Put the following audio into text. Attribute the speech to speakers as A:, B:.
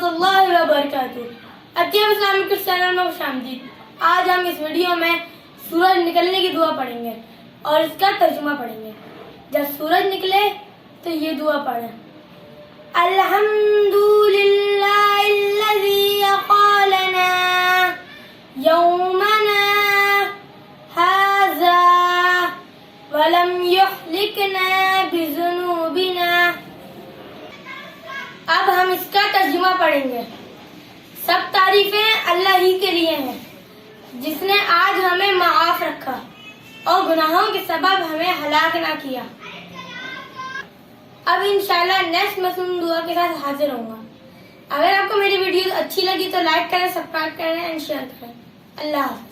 A: اللہ وبرکاتہ۔ Ateeb Islamic channel میں خوش آمدید۔ آج ہم اس ویڈیو میں سورج نکلنے کی دعا پڑھیں گے اور اس کا ترجمہ پڑھیں گے۔ جب سورج نکلے تو یہ دعا پڑھیں: الحمدللہ الذی قالنا یومنا ھذا ولم یہلکنا بذنوبنا۔ اب ہم اس کا ترجمہ پڑھیں گے۔ سب تعریفیں اللہ ہی کے لیے ہیں جس نے آج ہمیں معاف رکھا اور گناہوں کے سبب ہمیں ہلاک نہ کیا۔ اب انشاءاللہ نیکسٹ مسلم دعا کے ساتھ حاضر ہوں گا۔ اگر آپ کو میری ویڈیوز اچھی لگی تو لائک کریں، سبسکرائب کریں اور شیئر کریں۔ اللہ حافظ۔